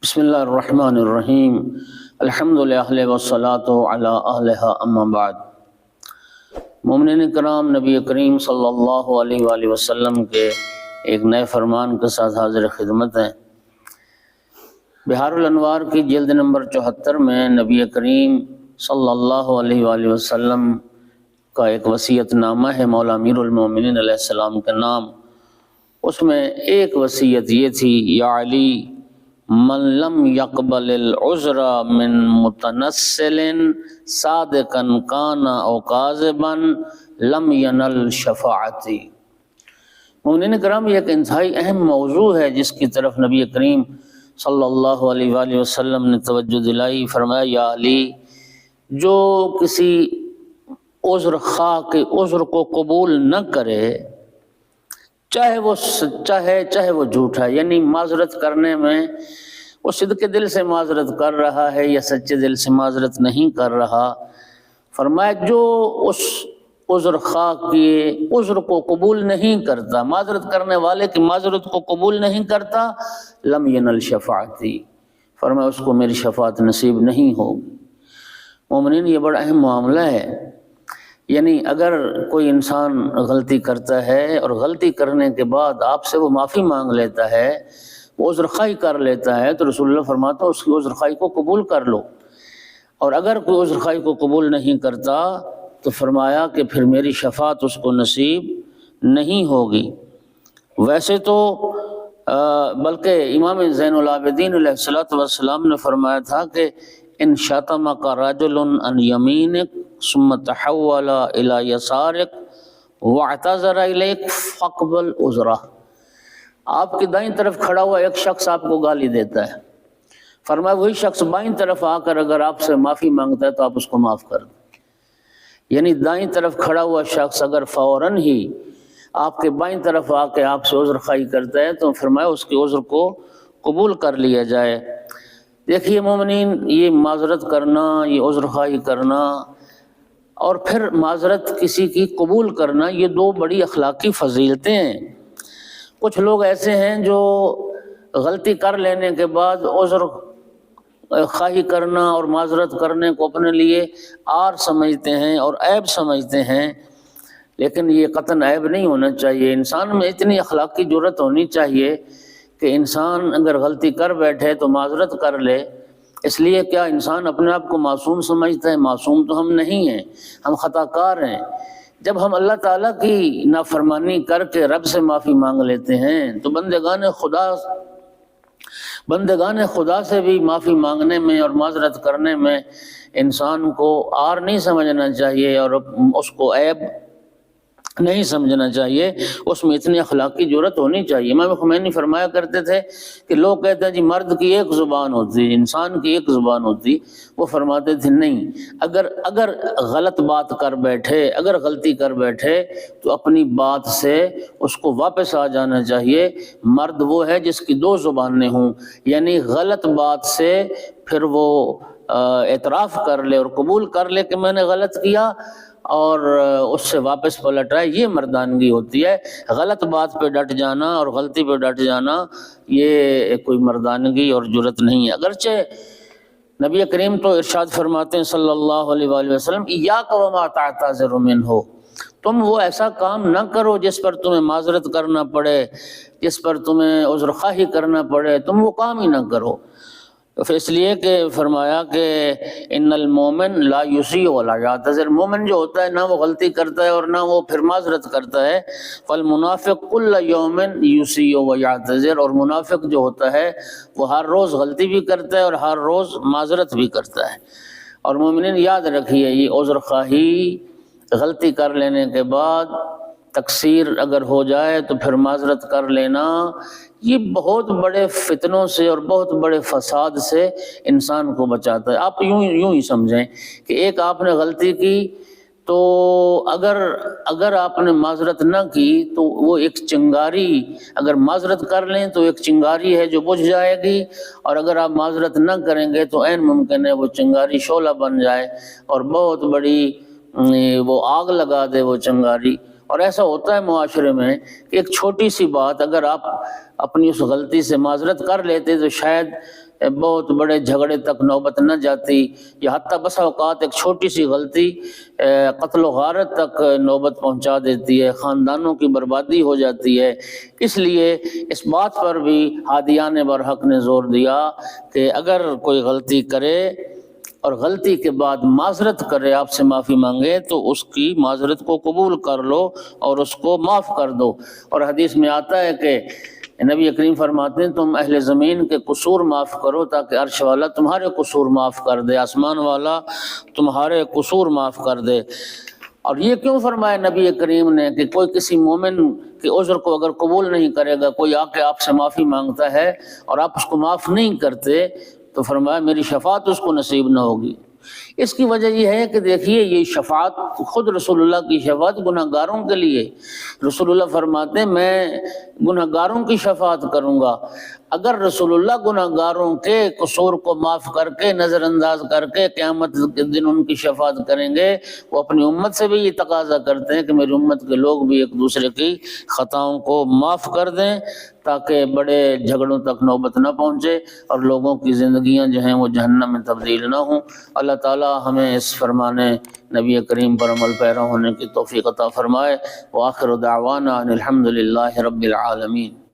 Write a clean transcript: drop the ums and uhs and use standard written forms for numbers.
بسم اللہ الرحمن الرحیم الحمد للہ والصلاۃ علی اہلہا اما بعد۔ مومنین کرام، نبی کریم صلی اللہ علیہ وآلہ وسلم کے ایک نئے فرمان کے ساتھ حاضر خدمت ہیں۔ بہار الانوار کی جلد نمبر 74 میں نبی کریم صلی اللہ علیہ وآلہ وسلم کا ایک وصیت نامہ ہے مولا امیر المومنین علیہ السلام کے نام۔ اس میں ایک وصیت یہ تھی، یا علی من لم يقبل العذر من متنسل صادقا کان او کاذبا لم ینل شفاعتی۔ مومنین کرام، یہ ایک انتہائی اہم موضوع ہے جس کی طرف نبی کریم صلی اللہ علیہ وآلہ وسلم نے توجہ دلائی۔ فرمایا، یا علی، جو کسی عذر خواہ کے عذر کو قبول نہ کرے، چاہے وہ سچا ہے چاہے وہ جھوٹا ہے، یعنی معذرت کرنے میں وہ صدق دل سے معذرت کر رہا ہے یا سچے دل سے معذرت نہیں کر رہا، فرمایا جو اس عذر خواہ کے عذر کو قبول نہیں کرتا، معذرت کرنے والے کی معذرت کو قبول نہیں کرتا، لم ینل شفاعتی، فرمایا اس کو میری شفاعت نصیب نہیں ہوگی۔ مومنین، یہ بڑا اہم معاملہ ہے۔ یعنی اگر کوئی انسان غلطی کرتا ہے اور غلطی کرنے کے بعد آپ سے وہ معافی مانگ لیتا ہے، وہ عذر خواہی کر لیتا ہے، تو رسول اللہ فرماتا ہے اس کی عذر خواہی کو قبول کر لو۔ اور اگر کوئی عذر خواہی کو قبول نہیں کرتا تو فرمایا کہ پھر میری شفاعت اس کو نصیب نہیں ہوگی۔ ویسے تو بلکہ امام زین العابدین علیہ السلام نے فرمایا تھا کہ ان شتمک رجل عن یمینک ثم تحول الی یسارک واعتذر الیک فاقبل عذرہ۔ آپ کی دائیں طرف کھڑا ہوا ایک شخص آپ کو گالی دیتا ہے، فرمایا وہی شخص بائیں طرف آ کر اگر آپ سے معافی مانگتا ہے تو آپ اس کو معاف کر دیں۔ یعنی دائیں طرف کھڑا ہوا شخص اگر فوراً ہی آپ کے بائیں طرف آ کے آپ سے عذر خواہی کرتا ہے تو فرمایا اس کے عذر کو قبول کر لیا جائے۔ دیکھیے مومنین، یہ معذرت کرنا، یہ عذر خواہی کرنا اور پھر معذرت کسی کی قبول کرنا، یہ دو بڑی اخلاقی فضیلتیں ہیں۔ کچھ لوگ ایسے ہیں جو غلطی کر لینے کے بعد عذر خواہی کرنا اور معذرت کرنے کو اپنے لیے عار سمجھتے ہیں اور عیب سمجھتے ہیں، لیکن یہ قطعاً عیب نہیں ہونا چاہیے۔ انسان میں اتنی اخلاقی جرت ہونی چاہیے کہ انسان اگر غلطی کر بیٹھے تو معذرت کر لے۔ اس لیے کیا انسان اپنے آپ کو معصوم سمجھتا ہے؟ معصوم تو ہم نہیں ہیں، ہم خطا کار ہیں۔ جب ہم اللہ تعالیٰ کی نافرمانی کر کے رب سے معافی مانگ لیتے ہیں تو بندگان خدا سے بھی معافی مانگنے میں اور معذرت کرنے میں انسان کو عار نہیں سمجھنا چاہیے اور اس کو عیب نہیں سمجھنا چاہیے، اس میں اتنی اخلاقی جرت ہونی چاہیے۔ امام خمینی فرمایا کرتے تھے کہ لوگ کہتے ہیں جی مرد کی ایک زبان ہوتی، انسان کی ایک زبان ہوتی، وہ فرماتے تھے نہیں، اگر غلط بات کر بیٹھے، اگر غلطی کر بیٹھے تو اپنی بات سے اس کو واپس آ جانا چاہیے۔ مرد وہ ہے جس کی دو زبانیں ہوں، یعنی غلط بات سے پھر وہ اعتراف کر لے اور قبول کر لے کہ میں نے غلط کیا اور اس سے واپس پلٹ آئے، یہ مردانگی ہوتی ہے۔ غلط بات پہ ڈٹ جانا اور غلطی پہ ڈٹ جانا یہ کوئی مردانگی اور جرت نہیں ہے۔ اگرچہ نبی کریم تو ارشاد فرماتے ہیں صلی اللہ علیہ وآلہ وسلم، ایاک وما تعتذر منہ، تم وہ ایسا کام نہ کرو جس پر تمہیں معذرت کرنا پڑے، جس پر تمہیں عذر خواہی کرنا پڑے، تم وہ کام ہی نہ کرو۔ اس لیے کہ فرمایا کہ ان المومن لا یسیء ولا یعتذر، مومن جو ہوتا ہے نہ وہ غلطی کرتا ہے اور نہ وہ پھر معذرت کرتا ہے۔ فالمنافق کل یوم یسیء ویعتذر، اور منافق جو ہوتا ہے وہ ہر روز غلطی بھی کرتا ہے اور ہر روز معذرت بھی کرتا ہے۔ اور مومنین یاد رکھیے، یہ عذر خواہی غلطی کر لینے کے بعد تقصیر اگر ہو جائے تو پھر معذرت کر لینا، یہ بہت بڑے فتنوں سے اور بہت بڑے فساد سے انسان کو بچاتا ہے۔ آپ یوں ہی سمجھیں کہ ایک آپ نے غلطی کی تو اگر آپ نے معذرت نہ کی تو وہ ایک چنگاری، اگر معذرت کر لیں تو ایک چنگاری ہے جو بجھ جائے گی، اور اگر آپ معذرت نہ کریں گے تو عین ممکن ہے وہ چنگاری شعلہ بن جائے اور بہت بڑی وہ آگ لگا دے وہ چنگاری۔ اور ایسا ہوتا ہے معاشرے میں کہ ایک چھوٹی سی بات اگر آپ اپنی اس غلطی سے معذرت کر لیتے تو شاید بہت بڑے جھگڑے تک نوبت نہ جاتی، یا حتیٰ بسا اوقات ایک چھوٹی سی غلطی قتل و غارت تک نوبت پہنچا دیتی ہے، خاندانوں کی بربادی ہو جاتی ہے۔ اس لیے اس بات پر بھی ہادیان برحق نے زور دیا کہ اگر کوئی غلطی کرے اور غلطی کے بعد معذرت کرے، آپ سے معافی مانگے، تو اس کی معذرت کو قبول کر لو اور اس کو معاف کر دو۔ اور حدیث میں آتا ہے کہ نبی کریم فرماتے ہیں تم اہل زمین کے قصور معاف کرو تاکہ عرش والا تمہارے قصور معاف کر دے، آسمان والا تمہارے قصور معاف کر دے۔ اور یہ کیوں فرمایا نبی کریم نے کہ کوئی کسی مومن کے عذر کو اگر قبول نہیں کرے گا، کوئی آ کے آپ سے معافی مانگتا ہے اور آپ اس کو معاف نہیں کرتے، تو فرمایا میری شفاعت اس کو نصیب نہ ہوگی۔ اس کی وجہ یہ ہے کہ دیکھیے یہ شفاعت، خود رسول اللہ کی شفاعت گناہ گاروں کے لیے، رسول اللہ فرماتے ہیں میں گناہ گاروں کی شفاعت کروں گا۔ اگر رسول اللہ گناہ گاروں کے قصور کو معاف کر کے، نظر انداز کر کے قیامت کے دن ان کی شفاعت کریں گے، وہ اپنی امت سے بھی یہ تقاضا کرتے ہیں کہ میری امت کے لوگ بھی ایک دوسرے کی خطاؤں کو معاف کر دیں تاکہ بڑے جھگڑوں تک نوبت نہ پہنچے اور لوگوں کی زندگیاں جو ہیں وہ جہنم میں تبدیل نہ ہوں۔ اللہ تعالی ہمیں اس فرمان نبی کریم پر عمل پیرا ہونے کی توفیق عطا فرمائے۔ وآخر دعوانا ان الحمد للہ رب العالمین۔